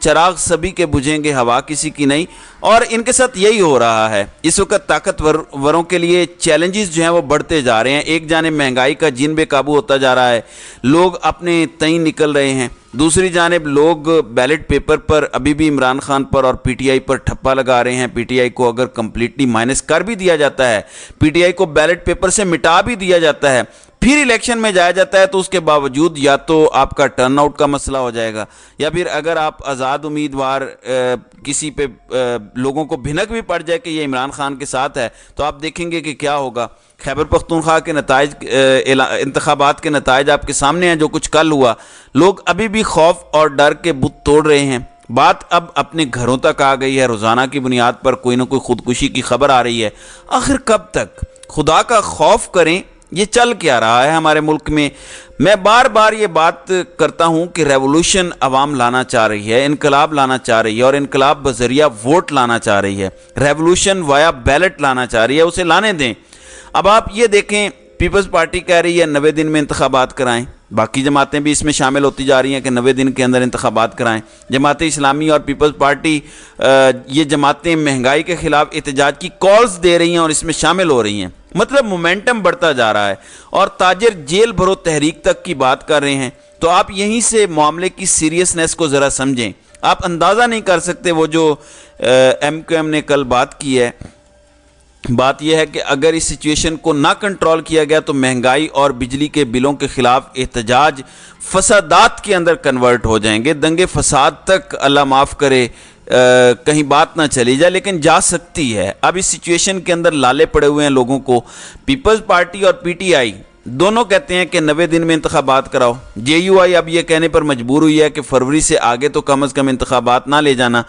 چراغ سبھی کے بجھیں گے ہوا کسی کی نہیں، اور ان کے ساتھ یہی ہو رہا ہے۔ اس وقت طاقتوروں کے لیے چیلنجز جو ہیں وہ بڑھتے جا رہے ہیں۔ ایک جانب مہنگائی کا جن بے قابو ہوتا جا رہا ہے، لوگ اپنے تئیں نکل رہے ہیں، دوسری جانب لوگ بیلٹ پیپر پر ابھی بھی عمران خان پر اور پی ٹی آئی پر ٹھپا لگا رہے ہیں۔ پی ٹی آئی کو اگر کمپلیٹلی مائنس کر بھی دیا جاتا ہے، پی ٹی آئی کو بیلٹ پیپر سے مٹا بھی دیا جاتا ہے، پھر الیکشن میں جایا جاتا ہے تو اس کے باوجود یا تو آپ کا ٹرن آؤٹ کا مسئلہ ہو جائے گا، یا پھر اگر آپ آزاد امیدوار کسی پہ لوگوں کو بھنک بھی پڑ جائے کہ یہ عمران خان کے ساتھ ہے تو آپ دیکھیں گے کہ کیا ہوگا۔ خیبر پختونخوا کے نتائج، انتخابات کے نتائج آپ کے سامنے ہیں، جو کچھ کل ہوا، لوگ ابھی بھی خوف اور ڈر کے بت توڑ رہے ہیں۔ بات اب اپنے گھروں تک آ گئی ہے، روزانہ کی بنیاد پر کوئی نہ کوئی خودکشی کی خبر آ رہی ہے۔ آخر کب تک خدا کا خوف کریں؟ یہ چل کیا رہا ہے ہمارے ملک میں؟ میں بار بار یہ بات کرتا ہوں کہ ریولوشن عوام لانا چاہ رہی ہے، انقلاب لانا چاہ رہی ہے، اور انقلاب بذریعہ ووٹ لانا چاہ رہی ہے، ریولوشن وایا بیلٹ لانا چاہ رہی ہے، اسے لانے دیں۔ اب آپ یہ دیکھیں، پیپلز پارٹی کہہ رہی ہے 90 دن میں انتخابات کرائیں، باقی جماعتیں بھی اس میں شامل ہوتی جا رہی ہیں کہ 90 دن کے اندر انتخابات کرائیں۔ جماعت اسلامی اور پیپلز پارٹی یہ جماعتیں مہنگائی کے خلاف احتجاج کی کالز دے رہی ہیں اور اس میں شامل ہو رہی ہیں، مطلب مومنٹم بڑھتا جا رہا ہے، اور تاجر جیل بھرو تحریک تک کی بات کر رہے ہیں۔ تو آپ یہیں سے معاملے کی سیریسنس کو ذرا سمجھیں۔ آپ اندازہ نہیں کر سکتے وہ جو ایم کیو ایم نے کل بات کی ہے۔ بات یہ ہے کہ اگر اس سچویشن کو نہ کنٹرول کیا گیا تو مہنگائی اور بجلی کے بلوں کے خلاف احتجاج فسادات کے اندر کنورٹ ہو جائیں گے، دنگے فساد تک اللہ معاف کرے کہیں بات نہ چلی جائے، لیکن جا سکتی ہے۔ اب اس سچویشن کے اندر لالے پڑے ہوئے ہیں لوگوں کو۔ پیپلز پارٹی اور پی ٹی آئی دونوں کہتے ہیں کہ 90 دن میں انتخابات کراؤ۔ جے یو آئی اب یہ کہنے پر مجبور ہوئی ہے کہ فروری سے آگے تو کم از کم انتخابات نہ لے جانا۔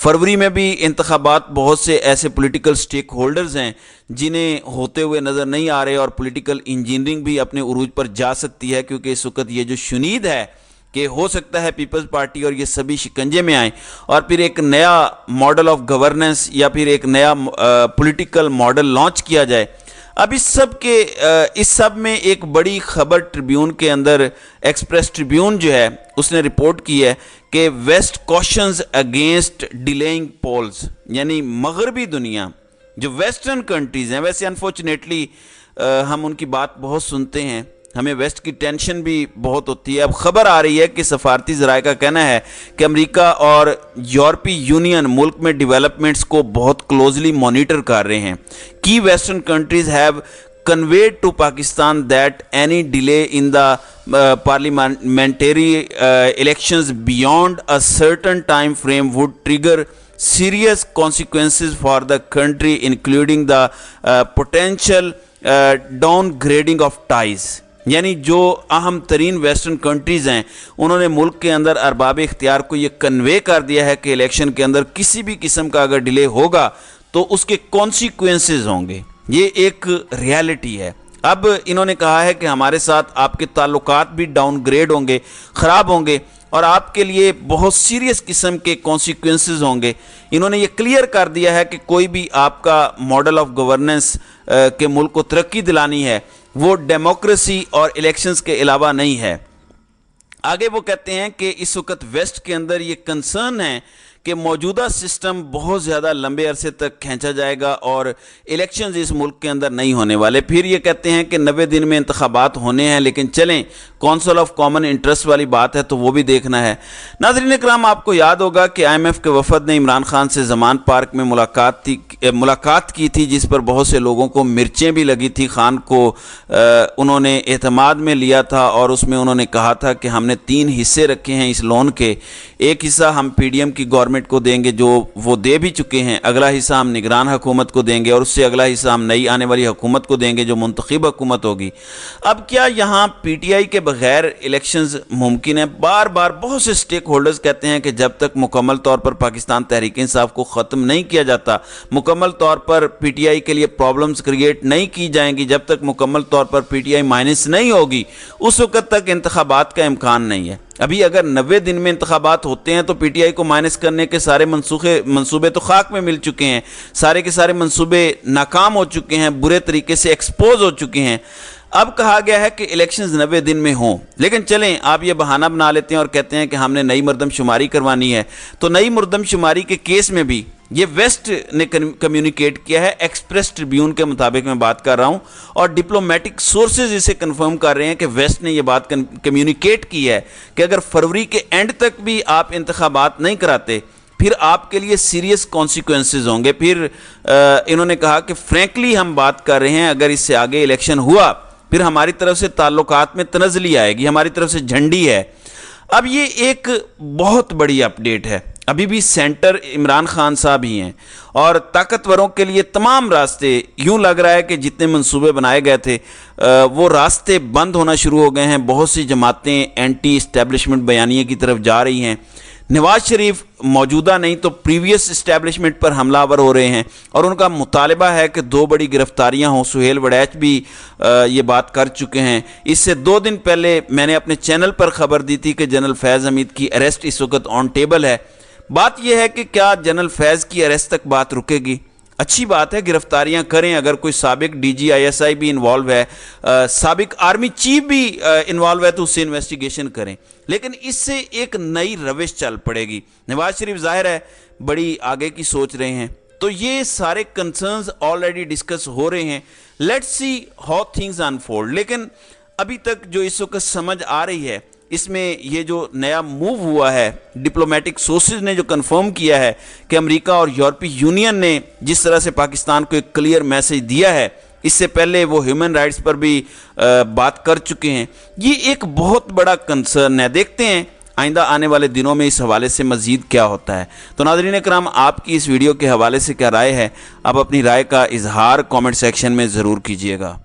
فروری میں بھی انتخابات بہت سے ایسے پولیٹیکل سٹیک ہولڈرز ہیں جنہیں ہوتے ہوئے نظر نہیں آ رہے، اور پولیٹیکل انجینئرنگ بھی اپنے عروج پر جا سکتی ہے، کیونکہ اس وقت یہ جو شنید ہے کہ ہو سکتا ہے پیپلز پارٹی اور یہ سبھی شکنجے میں آئیں اور پھر ایک نیا ماڈل آف گورننس یا پھر ایک نیا پولیٹیکل ماڈل لانچ کیا جائے۔ اب اس سب میں ایک بڑی خبر ٹریبیون کے اندر، ایکسپریس ٹریبیون جو ہے اس نے رپورٹ کی ہے کہ ویسٹ کوشنز اگینسٹ ڈیلیئنگ پولز، یعنی مغربی دنیا جو ویسٹرن کنٹریز ہیں، ویسے انفارچونیٹلی ہم ان کی بات بہت سنتے ہیں، ہمیں ویسٹ کی ٹینشن بھی بہت ہوتی ہے۔ اب خبر آ رہی ہے کہ سفارتی ذرائع کا کہنا ہے کہ امریکہ اور یورپی یونین ملک میں ڈیولپمنٹس کو بہت کلوزلی مانیٹر کر رہے ہیں۔ کی western countries have conveyed to Pakistan that any delay in the parliamentary elections beyond a certain time frame would trigger serious consequences for the country, including the potential downgrading of ties. یعنی جو اہم ترین western countries ہیں انہوں نے ملک کے اندر ارباب اختیار کو یہ کنوے کر دیا ہے کہ الیکشن کے اندر کسی بھی قسم کا اگر ڈیلے ہوگا تو اس کے کانسیکوینسز ہوں گے۔ یہ ایک ریالٹی ہے۔ اب انہوں نے کہا ہے کہ ہمارے ساتھ آپ کے تعلقات بھی ڈاؤن گریڈ ہوں گے، خراب ہوں گے، اور آپ کے لیے بہت سیریس قسم کے کانسیکوینسز ہوں گے۔ انہوں نے یہ کلیئر کر دیا ہے کہ کوئی بھی آپ کا ماڈل آف گورننس کے ملک کو ترقی دلانی ہے وہ ڈیموکریسی اور الیکشنز کے علاوہ نہیں ہے۔ آگے وہ کہتے ہیں کہ اس وقت ویسٹ کے اندر یہ کنسرن ہے کہ موجودہ سسٹم بہت زیادہ لمبے عرصے تک کھینچا جائے گا اور الیکشنز اس ملک کے اندر نہیں ہونے والے۔ پھر یہ کہتے ہیں کہ 90 دن میں انتخابات ہونے ہیں، لیکن چلیں کونسل آف کامن انٹرسٹ والی بات ہے تو وہ بھی دیکھنا ہے۔ ناظرین اکرام، آپ کو یاد ہوگا کہ آئی ایم ایف کے وفد نے عمران خان سے زمان پارک میں ملاقات کی تھی، جس پر بہت سے لوگوں کو مرچیں بھی لگی تھی۔ خان کو انہوں نے اعتماد میں لیا تھا اور اس میں انہوں نے کہا تھا کہ ہم نے 3 حصے رکھے ہیں اس لون کے، ایک حصہ ہم پی ڈی ایم کی گورنمنٹ کو دیں گے جو وہ دے بھی چکے ہیں، اگلا حصہ ہم نگران حکومت کو دیں گے، اور اس سے اگلا حصہ ہم نئی آنے والی حکومت کو دیں گے جو منتخب حکومت ہوگی۔ اب کیا یہاں پی ٹی آئی کے بغیر الیکشنز ممکن ہے؟ بار بار بہت سے سٹیک ہولڈرز کہتے ہیں کہ جب تک مکمل طور پر پاکستان تحریک انصاف کو ختم نہیں کیا جاتا، مکمل طور پر پی ٹی آئی کے لیے پرابلمز کریٹ نہیں کی جائیں گی، جب تک مکمل طور پر پی ٹی آئی مائنس نہیں ہوگی، اس وقت تک انتخابات کا امکان نہیں ہے۔ ابھی اگر 90 دن میں انتخابات ہوتے ہیں تو پی ٹی آئی کو مائنس کرنے کے سارے منصوبے تو خاک میں مل چکے ہیں، سارے کے سارے منصوبے ناکام ہو چکے ہیں، برے طریقے سے ایکسپوز ہو چکے ہیں۔ اب کہا گیا ہے کہ الیکشنز 90 دن میں ہوں، لیکن چلیں آپ یہ بہانہ بنا لیتے ہیں اور کہتے ہیں کہ ہم نے نئی مردم شماری کروانی ہے. تو نئی مردم شماری کے کیس میں بھی یہ ویسٹ نے کمیونیکیٹ کیا ہے. ایکسپریس ٹریبیون کے مطابق میں بات کر رہا ہوں اور ڈپلومیٹک سورسز اسے کنفرم کر رہے ہیں کہ ویسٹ نے یہ بات کمیونیکیٹ کی ہے کہ اگر فروری کے اینڈ تک بھی آپ انتخابات نہیں کراتے پھر آپ کے لیے سیریس کانسیکوینسز ہوں گے. پھر انہوں نے کہا کہ فرینکلی ہم بات کر رہے ہیں اگر اس سے آگے الیکشن ہوا پھر ہماری طرف سے تعلقات میں تنزلی آئے گی، ہماری طرف سے جھنڈی ہے. اب یہ ایک بہت بڑی اپڈیٹ ہے. ابھی بھی سینٹر عمران خان صاحب ہی ہیں اور طاقتوروں کے لیے تمام راستے یوں لگ رہا ہے کہ جتنے منصوبے بنائے گئے تھے وہ راستے بند ہونا شروع ہو گئے ہیں. بہت سی جماعتیں اینٹی اسٹیبلشمنٹ بیانیے کی طرف جا رہی ہیں. نواز شریف موجودہ نہیں تو پریویس اسٹیبلشمنٹ پر حملہ آور ہو رہے ہیں اور ان کا مطالبہ ہے کہ 2 بڑی گرفتاریاں ہوں. سہیل وڑیچ بھی یہ بات کر چکے ہیں. اس سے 2 دن پہلے میں نے اپنے چینل پر خبر دی تھی کہ جنرل فیض حمید کی اریسٹ اس وقت آن ٹیبل ہے. بات یہ ہے کہ کیا جنرل فیض کی اریسٹ تک بات رکے گی؟ اچھی بات ہے، گرفتاریاں کریں. اگر کوئی سابق D G I S I بھی انوالو ہے، سابق آرمی چیف بھی انوالو ہے تو اس سے انویسٹیگیشن کریں. لیکن اس سے ایک نئی روش چل پڑے گی. نواز شریف ظاہر ہے بڑی آگے کی سوچ رہے ہیں تو یہ سارے کنسرنز آلریڈی ڈسکس ہو رہے ہیں. Let's see how things unfold. لیکن ابھی تک جو اس وقت سمجھ آ رہی ہے اس میں یہ جو نیا موو ہوا ہے، ڈپلومیٹک سورسز نے جو کنفرم کیا ہے کہ امریکہ اور یورپی یونین نے جس طرح سے پاکستان کو ایک کلیئر میسج دیا ہے، اس سے پہلے وہ ہیومن رائٹس پر بھی بات کر چکے ہیں. یہ ایک بہت بڑا کنسرن ہے. دیکھتے ہیں آئندہ آنے والے دنوں میں اس حوالے سے مزید کیا ہوتا ہے. تو ناظرین کرام، آپ کی اس ویڈیو کے حوالے سے کیا رائے ہے؟ آپ اپنی رائے کا اظہار کامنٹ سیکشن میں ضرور کیجیے گا.